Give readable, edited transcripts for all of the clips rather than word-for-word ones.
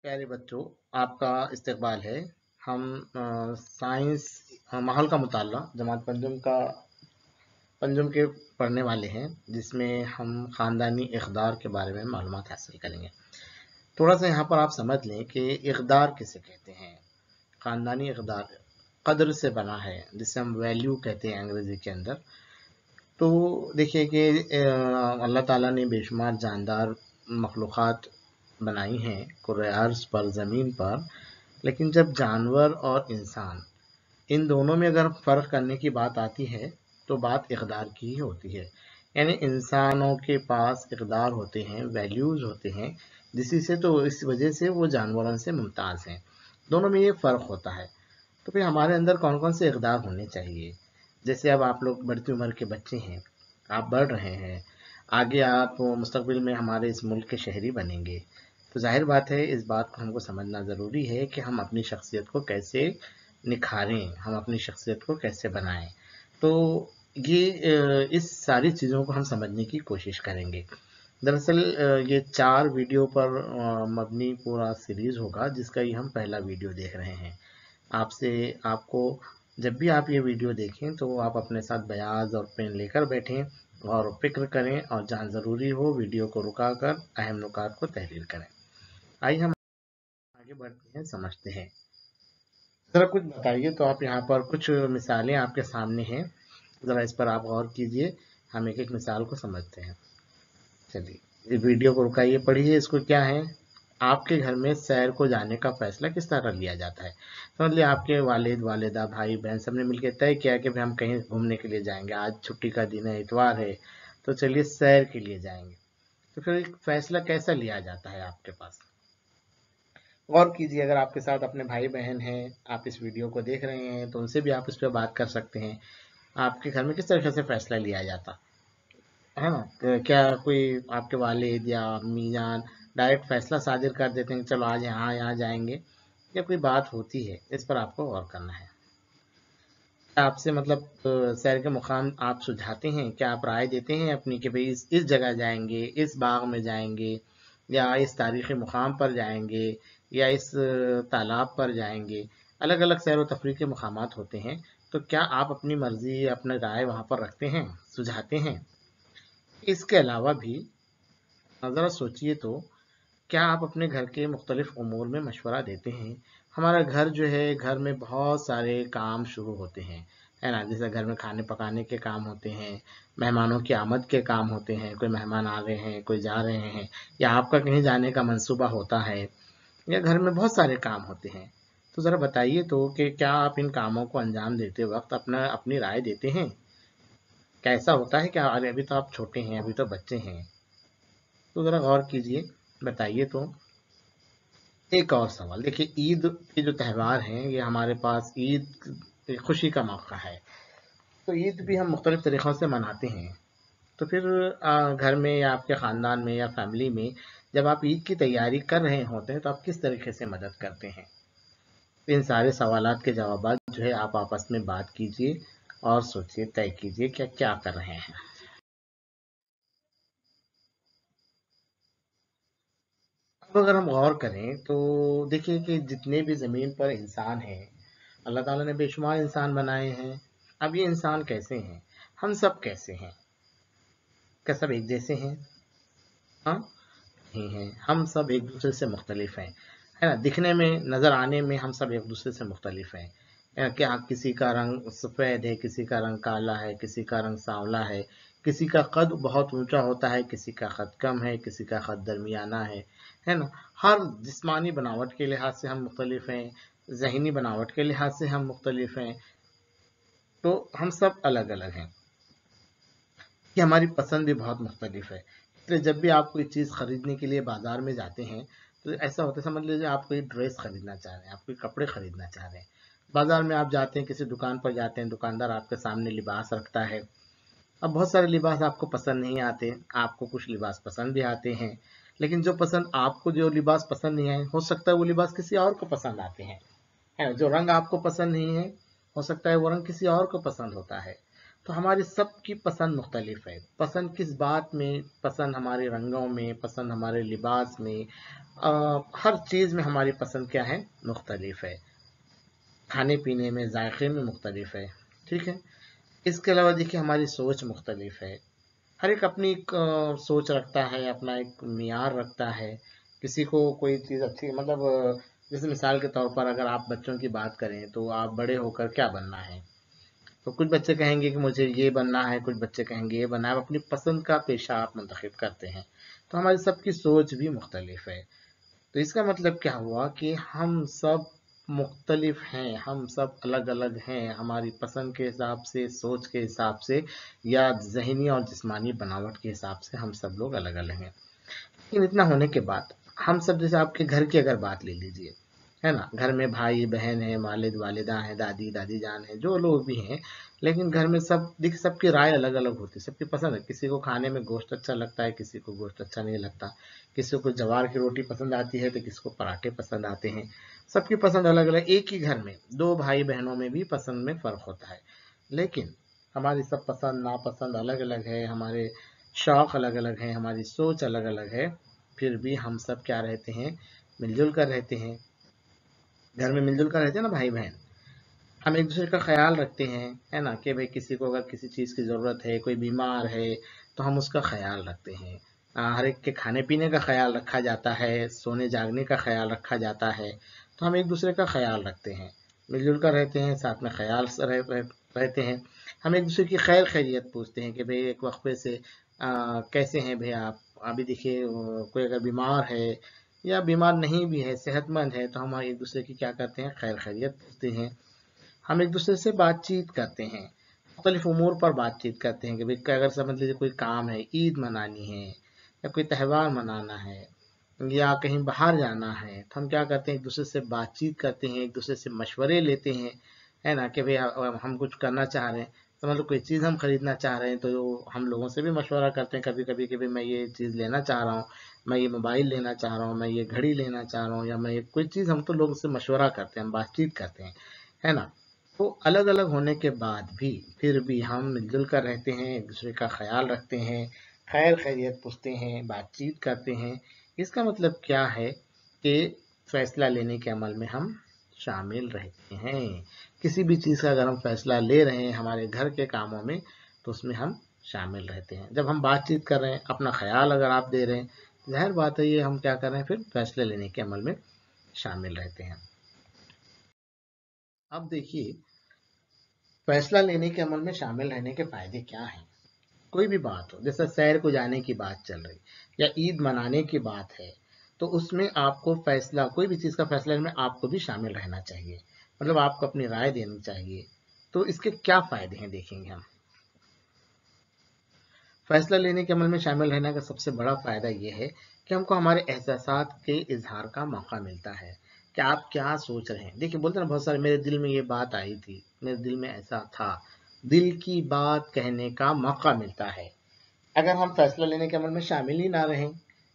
प्यारे बच्चों, आपका इस्तकबाल है। हम साइंस माहौल का मुताला जमात पंजुम के पढ़ने वाले हैं, जिसमें हम ख़ानदानी इक़दार के बारे में मालूमात हासिल करेंगे। थोड़ा सा यहाँ पर आप समझ लें कि इक़दार किसे कहते हैं। ख़ानदानी इक़दार क़द्र से बना है, जिसे हम वैल्यू कहते हैं अंग्रेज़ी के अंदर। तो देखिए कि अल्लाह ताला ने बेशुमार जानदार मखलूक़ात बनाई हैं कुर्रे अर्ज़ पर, ज़मीन पर। लेकिन जब जानवर और इंसान, इन दोनों में अगर फ़र्क करने की बात आती है तो बात इक़दार की ही होती है। यानी इंसानों के पास इक़दार होते हैं, वैल्यूज़ होते हैं, जिसी से तो इस वजह से वो जानवरों से मुमताज़ हैं। दोनों में ये फ़र्क होता है। तो फिर हमारे अंदर कौन कौन से इक़दार होने चाहिए। जैसे अब आप लोग बढ़ती उम्र के बच्चे हैं, आप बढ़ रहे हैं, आगे आप मुस्तक़बिल में हमारे इस मुल्क के शहरी बनेंगे। तो ज़ाहिर बात है, इस बात को हमको समझना ज़रूरी है कि हम अपनी शख्सियत को कैसे निखारें, हम अपनी शख्सियत को कैसे बनाएं। तो ये इस सारी चीज़ों को हम समझने की कोशिश करेंगे। दरअसल ये 4 वीडियो पर मबनी पूरा सीरीज़ होगा, जिसका ये हम पहला वीडियो देख रहे हैं। आपको जब भी आप ये वीडियो देखें तो आप अपने साथ बयाज और पेन लेकर बैठें और फिक्र करें, और जहाँ ज़रूरी हो वीडियो को रुकाकर अहम नुकात को तहरीर करें। आइए हम आगे बढ़ते हैं, समझते हैं। ज़रा कुछ बताइए। तो आप यहाँ पर कुछ मिसालें आपके सामने हैं, ज़रा इस पर आप गौर कीजिए। हम एक एक मिसाल को समझते हैं। चलिए, इस वीडियो को रुकाइए, पढ़िए इसको। क्या है? आपके घर में सैर को जाने का फैसला किस तरह लिया जाता है। समझ लिया, आपके वालिद, वालिदा, भाई बहन सब ने मिलकर तय किया कि भाई हम कहीं घूमने के लिए जाएंगे, आज छुट्टी का दिन है, इतवार है, तो चलिए सैर के लिए जाएंगे। तो फिर एक फैसला कैसा लिया जाता है आपके पास? गौर कीजिए। अगर आपके साथ अपने भाई बहन हैं, आप इस वीडियो को देख रहे हैं, तो उनसे भी आप इस पर बात कर सकते हैं। आपके घर में किस तरीके से फैसला लिया जाता है ना? क्या कोई आपके वालिद या अम्मी जान डायरेक्ट फैसला सादिर कर देते हैं कि चलो आज यहाँ यहाँ जाएंगे, या कोई बात होती है? इस पर आपको गौर करना है। क्या आपसे मतलब सैर के मुकाम आप सुझाते हैं? क्या आप राय देते हैं अपनी कि भाई इस जगह जाएंगे, इस बाग में जाएंगे, या इस तारीख़ी मुकाम पर जाएंगे, या इस तालाब पर जाएंगे? अलग अलग सैर व तफरीह के मुकामात होते हैं। तो क्या आप अपनी मर्जी, अपनी राय वहाँ पर रखते हैं, सुझाते हैं? इसके अलावा भी ज़रा सोचिए तो, क्या आप अपने घर के मुख्तलिफ उमूर में मशवरा देते हैं? हमारा घर जो है, घर में बहुत सारे काम शुरू होते हैं, है ना? जैसे घर में खाने पकाने के काम होते हैं, मेहमानों की आमद के काम होते हैं, कोई मेहमान आ रहे हैं, कोई जा रहे हैं, या आपका कहीं जाने का मंसूबा होता है, या घर में बहुत सारे काम होते हैं। तो ज़रा बताइए तो कि क्या आप इन कामों को अंजाम देते वक्त अपनी राय देते हैं? क्या ऐसा होता है क्या? अरे अभी तो आप छोटे हैं, अभी तो बच्चे हैं। तो ज़रा गौर कीजिए, बताइए तो। एक और सवाल देखिए, ईद के जो त्यौहार हैं, ये हमारे पास ईद एक खुशी का मौका है। तो ईद भी हम मुख्तलिफ तरीक़ों से मनाते हैं। तो फिर घर में या आपके ख़ानदान में या फैमिली में जब आप ईद की तैयारी कर रहे होते हैं, तो आप किस तरीके से मदद करते हैं? इन सारे सवालात के जवाबात जो है आप आपस में बात कीजिए और सोचिए, तय कीजिए क्या क्या कर रहे हैं। अब अगर हम गौर करें तो देखिए कि जितने भी ज़मीन पर इंसान हैं, अल्लाह ताला ने बेशुमार इंसान बनाए हैं। अब ये इंसान कैसे हैं? हम सब कैसे हैं? क्या सब एक जैसे हैं? हाँ, नहीं हैं। हम सब एक दूसरे से मुख्तलिफ हैं, है ना? दिखने में, नज़र आने में हम सब एक दूसरे से मुख्तलिफ हैं। क्या किसी का रंग सफ़ेद है, किसी का रंग काला है, किसी का रंग सांवला है, किसी का कद बहुत ऊंचा होता है, किसी का कद कम है, किसी का कद दरमियाना है ना? हर जिस्मानी बनावट के लिहाज से हम मुख्तलिफ हैं, ज़हनी बनावट के लिहाज से हम मुख्तलिफ हैं। तो हम सब अलग अलग हैं, कि हमारी पसंद भी बहुत मुख्तलिफ है। इसलिए जब भी आप कोई चीज़ खरीदने के लिए बाजार में जाते हैं, तो ऐसा होता है, समझ लीजिए आप कोई ड्रेस खरीदना चाह रहे हैं, आप कोई कपड़े खरीदना चाह रहे हैं। बाजार में आप जाते हैं, किसी दुकान पर जाते हैं, दुकानदार आपके सामने लिबास रखता है। अब बहुत सारे लिबास आपको पसंद नहीं आते, आपको कुछ लिबास पसंद भी आते हैं। लेकिन जो लिबास पसंद नहीं आए, हो सकता है वो लिबास किसी और को पसंद आते हैं, है ना? जो रंग आपको पसंद नहीं है, हो सकता है वो रंग किसी और को पसंद होता है। तो हमारी सब की पसंद मुख्तलिफ है। पसंद किस बात में, पसंद हमारे रंगों में, पसंद हमारे लिबास में, हर चीज़ में हमारी पसंद क्या है, मुख्तलिफ है। खाने पीने में, जायके में मुख्तलिफ है, ठीक है। इसके अलावा देखिए हमारी सोच मुख्तलिफ है। हर एक अपनी एक सोच रखता है, अपना एक मियार रखता है। किसी को कोई चीज़ अच्छी, मतलब जैसे मिसाल के तौर पर अगर आप बच्चों की बात करें तो आप बड़े होकर क्या बनना है, तो कुछ बच्चे कहेंगे कि मुझे ये बनना है, कुछ बच्चे कहेंगे ये बनना है। अपनी पसंद का पेशा आप मुंतखब करते हैं। तो हमारी सबकी सोच भी मुख्तलिफ है। तो इसका मतलब क्या हुआ कि हम सब मुख्तलिफ हैं, हम सब अलग अलग हैं, हमारी पसंद के हिसाब से, सोच के हिसाब से, या ज़हनी और जिस्मानी बनावट के हिसाब से हम सब लोग अलग अलग हैं। लेकिन इतना होने के बाद हम सब, जैसे आपके घर की अगर बात ले लीजिए, है ना, घर में भाई बहन है, वालिद वालिदा हैं, दादी दादी जान है, जो लोग भी हैं, लेकिन घर में सब देखिए सबकी राय अलग अलग होती है, सबकी पसंद है। किसी को खाने में गोश्त अच्छा लगता है, किसी को गोश्त अच्छा नहीं लगता, किसी को जवार की रोटी पसंद आती है तो किसी को पराठे पसंद आते हैं। सबकी पसंद अलग अलग। एक ही घर में दो भाई बहनों में भी पसंद में फ़र्क होता है, लेकिन हमारी सब पसंद नापसंद अलग अलग है, हमारे शौक़ अलग अलग हैं, हमारी सोच अलग अलग है। फिर भी हम सब क्या रहते हैं, मिलजुल कर रहते हैं। घर में मिलजुल कर रहते हैं ना भाई बहन। हम एक दूसरे का ख्याल रखते हैं, है ना, कि भाई किसी को अगर किसी चीज़ की ज़रूरत है, कोई बीमार है, तो हम उसका ख्याल रखते हैं। हर एक के खाने पीने का ख्याल रखा जाता है, सोने जागने का ख्याल रखा जाता है। तो हम एक दूसरे का ख्याल रखते हैं, मिलजुल कर रहते हैं, साथ में ख्याल रहते हैं। हम एक दूसरे की खैर खैरियत पूछते हैं कि भाई एक वक्फे से कैसे हैं भाई आप। अभी देखिए कोई अगर बीमार है या बीमार नहीं भी है, सेहतमंद है, तो हम एक दूसरे की क्या करते हैं, खैर खैरियत पूछते हैं। हम एक दूसरे से बातचीत करते हैं, मुख्तलिफ उमूर पर बातचीत करते हैं कि भाई अगर समझ लीजिए कोई काम है, ईद मनानी है या कोई त्यौहार मनाना है या कहीं बाहर जाना है, तो हम क्या करते हैं, एक दूसरे से बातचीत करते हैं, एक दूसरे से मशवरे लेते हैं, है ना, कि भाई हम कुछ करना चाह रहे हैं, समझ लो कोई चीज़ हम खरीदना चाह रहे हैं, तो हम लोगों से भी मशवरा करते हैं कभी कभी कि भाई मैं ये चीज़ लेना चाह रहा हूँ, मैं ये मोबाइल लेना चाह रहा हूँ, मैं ये घड़ी लेना चाह रहा हूँ, या मैं ये कोई चीज़, हम तो लोगों से मशवरा करते हैं, हम बातचीत करते हैं, है ना। तो अलग अलग होने के बाद भी फिर भी हम मिलजुल कर रहते हैं, एक दूसरे का ख्याल रखते हैं, खैर खैरियत पूछते हैं, बातचीत करते हैं। इसका मतलब क्या है कि फैसला लेने के अमल में हम शामिल रहते हैं। किसी भी चीज़ का अगर हम फैसला ले रहे हैं हमारे घर के कामों में, तो उसमें हम शामिल रहते हैं। जब हम बातचीत कर रहे हैं, अपना ख्याल अगर आप दे रहे हैं, ज़ाहिर बात है ये हम क्या कर रहे हैं, फिर फैसले लेने के अमल में शामिल रहते हैं। अब देखिए फैसला लेने के अमल में शामिल रहने के फायदे क्या हैं। कोई भी बात हो, जैसे सैर को जाने की बात चल रही या ईद मनाने की बात है, तो उसमें आपको फैसला, कोई भी चीज़ का फैसला लेने में आपको भी शामिल रहना चाहिए, मतलब आपको अपनी राय देनी चाहिए। तो इसके क्या फायदे हैं देखेंगे हम। फैसला लेने के अमल में शामिल रहने का सबसे बड़ा फ़ायदा ये है कि हमको हमारे एहसासात के इजहार का मौका मिलता है कि आप क्या सोच रहे हैं। देखिए बोलते हैं ना बहुत सारे, मेरे दिल में ये बात आई थी, मेरे दिल में ऐसा था, दिल की बात कहने का मौका मिलता है। अगर हम फैसला लेने के अमल में शामिल ही ना रहें,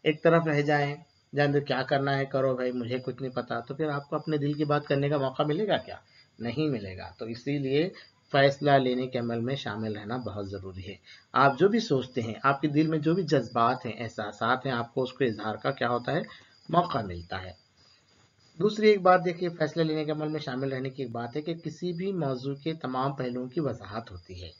एक तरफ रह जाएं, जान दो क्या करना है करो भाई, मुझे कुछ नहीं पता, तो फिर आपको अपने दिल की बात करने का मौका मिलेगा क्या, नहीं मिलेगा। तो इसीलिए फैसला लेने के अमल में शामिल रहना बहुत ज़रूरी है। आप जो भी सोचते हैं, आपके दिल में जो भी जज्बात हैं, एहसासात हैं, आपको उसको इजहार का क्या होता है, मौका मिलता है। दूसरी एक बात देखिए, फैसले लेने के अमल में शामिल रहने की एक बात है कि किसी भी मौजू के तमाम पहलुओं की वजाहत होती है।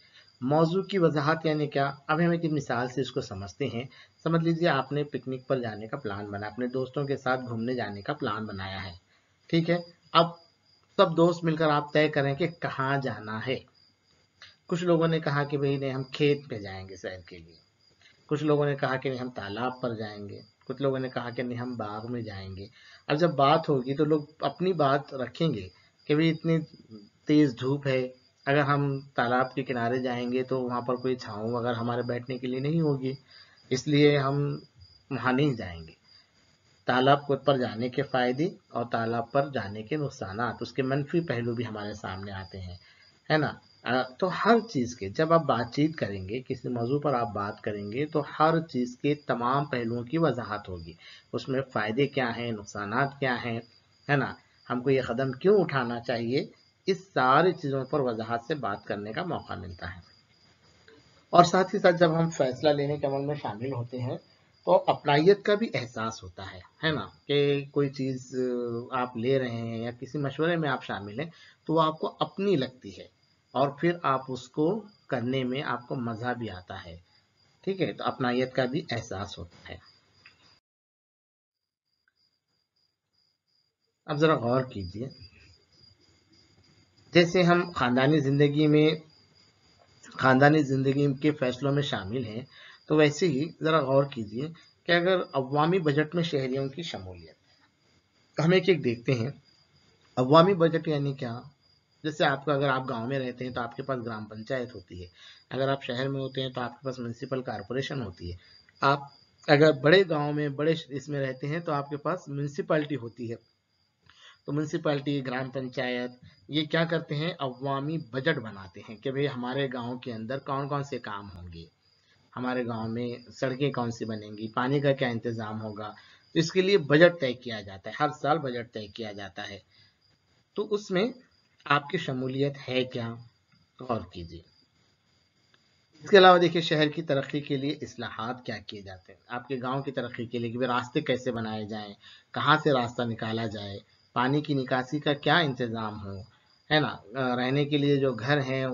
मौजू की वजाहत यानी क्या, अब हम एक मिसाल से इसको समझते हैं। समझ लीजिए आपने पिकनिक पर जाने का प्लान बनाया, अपने दोस्तों के साथ घूमने जाने का प्लान बनाया है, ठीक है। अब सब दोस्त मिलकर आप तय करें कि कहाँ जाना है। कुछ लोगों ने कहा कि भाई नहीं हम खेत पे जाएंगे सैर के लिए, कुछ लोगों ने कहा कि नहीं हम तालाब पर जाएंगे, कुछ लोगों ने कहा कि नहीं हम बाग में जाएंगे। अब जब बात होगी तो लोग अपनी बात रखेंगे कि भाई इतनी तेज धूप है, अगर हम तालाब के किनारे जाएंगे तो वहाँ पर कोई छाँव अगर हमारे बैठने के लिए नहीं होगी, इसलिए हम वहाँ नहीं जाएंगे। तालाब पर जाने के फायदे और तालाब पर जाने के नुकसानात, उसके मनफी पहलू भी हमारे सामने आते हैं, है ना। तो हर चीज़ के जब आप बातचीत करेंगे, किसी मौजू पर आप बात करेंगे, तो हर चीज़ के तमाम पहलुओं की वजाहत होगी, उसमें फ़ायदे क्या हैं, नुकसानात क्या हैं, है ना, हमको ये कदम क्यों उठाना चाहिए, इस सारी चीज़ों पर वजाहत से बात करने का मौका मिलता है। اور साथ ही साथ जब हम फैसला लेने के अमल में शामिल होते हैं तो अपनाइयत का भी एहसास होता है ना, कि कोई चीज़ आप ले रहे हैं या किसी मशवरे में आप शामिल हैं तो वो आपको अपनी लगती है और फिर आप उसको करने में आपको मज़ा भी आता है। ठीक है, तो अपनाइयत का भी एहसास होता है। अब ज़रा गौर कीजिए, जैसे हम ख़ानदानी ज़िंदगी के फ़ैसलों में शामिल हैं, तो वैसे ही ज़रा गौर कीजिए कि अगर अवामी बजट में शहरियों की शमूलियत, हम एक-एक देखते हैं। अवामी बजट यानी क्या? जैसे आपका, अगर आप गाँव में रहते हैं तो आपके पास ग्राम पंचायत होती है। अगर आप शहर में होते हैं तो आपके पास म्युनिसिपल कॉर्पोरेशन होती है। आप अगर बड़े गाँव में, बड़े इसमें रहते हैं तो आपके पास म्युनिसिपैलिटी होती है। तो म्युनिसिपैलिटी, ग्राम पंचायत, ये क्या करते हैं? अवामी बजट बनाते हैं कि भाई हमारे गांव के अंदर कौन कौन से काम होंगे, हमारे गांव में सड़कें कौन सी बनेंगी, पानी का क्या इंतजाम होगा। तो इसके लिए बजट तय किया जाता है, हर साल बजट तय किया जाता है। तो उसमें आपकी शमूलियत है क्या? गौर कीजिए। इसके अलावा देखिए, शहर की तरक्की के लिए इस्लाहात क्या किए जाते हैं। आपके गांव की तरक्की के लिए कि भाई रास्ते कैसे बनाए जाएं, कहाँ से रास्ता निकाला जाए, पानी की निकासी का क्या इंतज़ाम हो, है ना, रहने के लिए जो घर हैं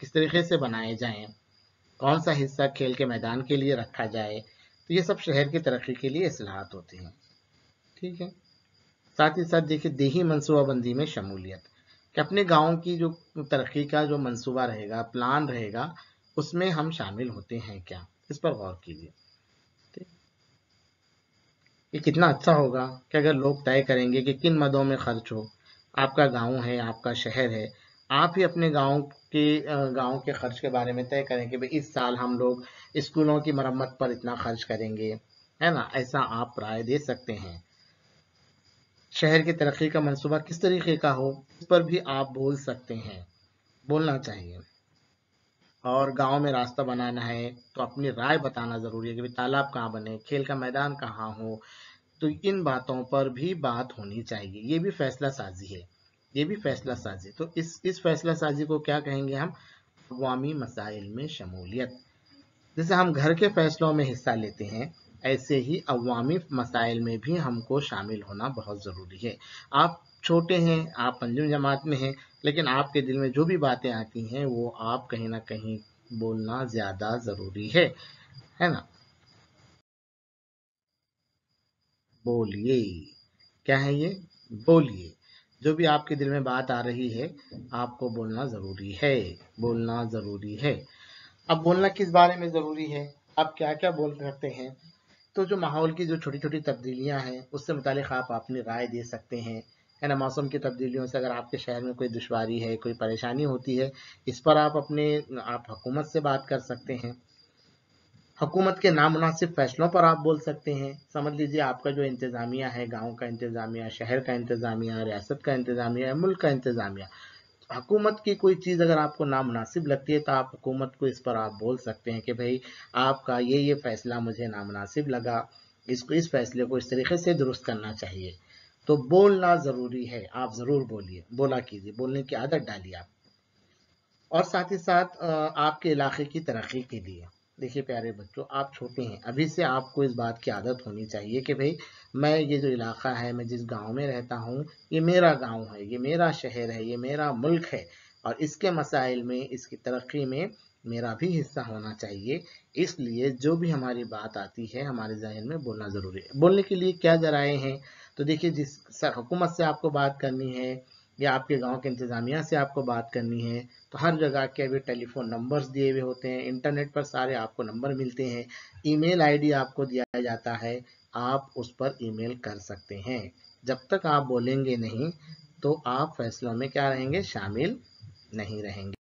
किस तरीके से बनाए जाएं, कौन सा हिस्सा खेल के मैदान के लिए रखा जाए। तो ये सब शहर की तरक्की के लिए इस्लाहात होती हैं। ठीक है, साथ ही साथ देखिए, देही मनसूबाबंदी में शमूलियत, कि अपने गांव की जो तरक्की का जो मंसूबा रहेगा, प्लान रहेगा, उसमें हम शामिल होते हैं क्या? इस पर गौर कीजिए। ठीक? ये कितना अच्छा होगा कि अगर लोग तय करेंगे कि किन मदों में खर्च हो। आपका गांव है, आपका शहर है, आप ही अपने गांव के खर्च के बारे में तय करें कि भाई इस साल हम लोग स्कूलों की मरम्मत पर इतना खर्च करेंगे, है ना, ऐसा आप राय दे सकते हैं। शहर की तरक्की का मंसूबा किस तरीके का हो, इस पर भी आप बोल सकते हैं, बोलना चाहिए। और गांव में रास्ता बनाना है तो अपनी राय बताना ज़रूरी है कि भाई तालाब कहाँ बने, खेल का मैदान कहाँ हो। तो इन बातों पर भी बात होनी चाहिए। ये भी फैसला साजी है, ये भी फैसला साजी। तो इस फैसला साजी को क्या कहेंगे हम? अवामी मसाइल में शमूलियत। जैसे हम घर के फैसलों में हिस्सा लेते हैं, ऐसे ही अवामी मसाइल में भी हमको शामिल होना बहुत ज़रूरी है। आप छोटे हैं, आप पंजुम जमात में हैं, लेकिन आपके दिल में जो भी बातें आती हैं वो आप कहीं ना कहीं बोलना ज़्यादा ज़रूरी है ना। बोलिए, क्या है ये? बोलिए। जो भी आपके दिल में बात आ रही है, आपको बोलना ज़रूरी है, बोलना ज़रूरी है। अब बोलना किस बारे में ज़रूरी है? आप क्या क्या बोल सकते हैं? तो जो माहौल की जो छोटी छोटी तब्दीलियां हैं उससे मुतालिक आप अपनी राय दे सकते हैं, है ना। मौसम की तब्दीलियों से अगर आपके शहर में कोई दुश्वारी है, कोई परेशानी होती है, इस पर आप हुकूमत से बात कर सकते हैं। हुकूमत के नामुनासिब फैसलों पर आप बोल सकते हैं। समझ लीजिए, आपका जो इंतज़ामिया है, गांव का इंतज़ामिया, शहर का इंतज़ामिया, रियासत का इंतज़ामिया, मुल्क का इंतज़ामिया, हुकूमत की कोई चीज़ अगर आपको नामुनासिब लगती है तो आप हुकूमत को इस पर आप बोल सकते हैं कि भाई आपका ये फ़ैसला मुझे नामुनासिब लगा, इसको, इस फैसले को इस तरीके से दुरुस्त करना चाहिए। तो बोलना ज़रूरी है, आप ज़रूर बोलिए, बोला कीजिए, बोलने की आदत डालिए आप। और साथ ही साथ आपके इलाके की तरक्की के लिए, देखिए प्यारे बच्चों, आप छोटे हैं, अभी से आपको इस बात की आदत होनी चाहिए कि भाई मैं, ये जो इलाका है, मैं जिस गांव में रहता हूँ, ये मेरा गांव है, ये मेरा शहर है, ये मेरा मुल्क है, और इसके मसाइल में, इसकी तरक्की में मेरा भी हिस्सा होना चाहिए। इसलिए जो भी हमारी बात आती है, हमारे जहन में बोलना ज़रूरी है। बोलने के लिए क्या जराए हैं? तो देखिए, जिस हुकूमत से आपको बात करनी है या आपके गांव के इंतज़ामिया से आपको बात करनी है, तो हर जगह के अभी टेलीफोन नंबर्स दिए हुए होते हैं, इंटरनेट पर सारे आपको नंबर मिलते हैं, ईमेल आईडी आपको दिया जाता है, आप उस पर ईमेल कर सकते हैं। जब तक आप बोलेंगे नहीं तो आप फैसलों में क्या रहेंगे? शामिल नहीं रहेंगे।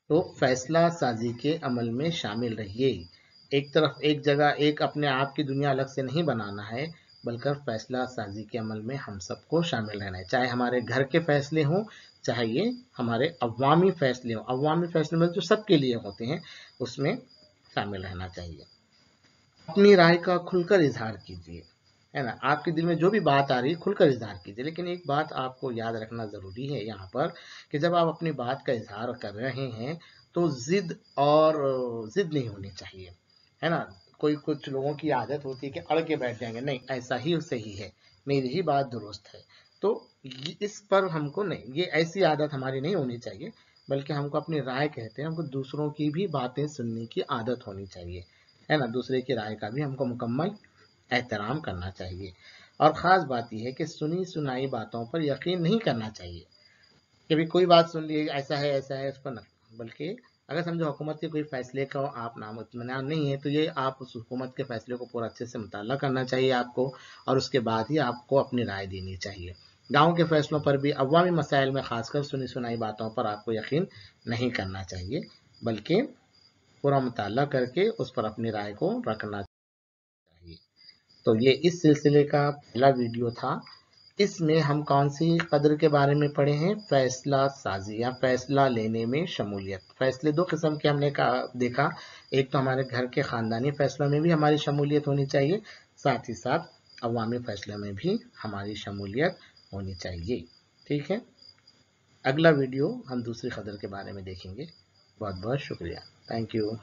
तो फैसला साजी के अमल में शामिल रहिए। एक तरफ, एक जगह, एक अपने आप की दुनिया अलग से नहीं बनाना है, बल्कि फैसला साजी के अमल में हम सबको शामिल रहना है। चाहे हमारे घर के फैसले हों, चाहे ये हमारे अवामी फैसले हों। अवामी फैसले में जो सबके लिए होते हैं, उसमें शामिल रहना चाहिए। अपनी राय का खुलकर इजहार कीजिए। है ना। आपके दिल में जो भी बात आ रही है खुलकर इजहार कीजिए, लेकिन एक बात आपको याद रखना ज़रूरी है यहाँ पर कि जब आप अपनी बात का इजहार कर रहे हैं तो ज़िद नहीं होनी चाहिए, है ना। कुछ लोगों की आदत होती है कि अड़ के बैठ जाएंगे, नहीं ऐसा ही सही है, मेरी ही बात दुरुस्त है। तो इस पर हमको नहीं, ये ऐसी आदत हमारी नहीं होनी चाहिए, बल्कि हमको अपनी राय कहते हैं, हमको दूसरों की भी बातें सुनने की आदत होनी चाहिए, है ना। दूसरे की राय का भी हमको मुकम्मल एहतराम करना चाहिए। और ख़ास बात यह है कि सुनी सुनाई बातों पर यकीन नहीं करना चाहिए। कभी कोई बात सुन ली ऐसा है उस पर न, बल्कि अगर समझो हुकूमत के कोई फैसले का आप नाम नहीं है, तो ये आप उस हुकूमत के फैसले को पूरा अच्छे से मुताला करना चाहिए आपको, और उसके बाद ही आपको अपनी राय देनी चाहिए। गाँव के फैसलों पर भी, अवामी मसाइल में खासकर सुनी सुनाई बातों पर आपको यकीन नहीं करना चाहिए, बल्कि पूरा मुताला करके उस पर अपनी राय को रखना चाहिए। तो ये इस सिलसिले का पहला वीडियो था। इसमें हम कौन सी कदर के बारे में पढ़े हैं? फैसला साजी या फैसला लेने में शमूलियत। फैसले दो किस्म के हमने देखा, एक तो हमारे घर के ख़ानदानी फैसलों में भी हमारी शमूलियत होनी चाहिए, साथ ही साथ अवामी फैसलों में भी हमारी शमूलियत होनी चाहिए। ठीक है, अगला वीडियो हम दूसरी कदर के बारे में देखेंगे। बहुत बहुत शुक्रिया, थैंक यू।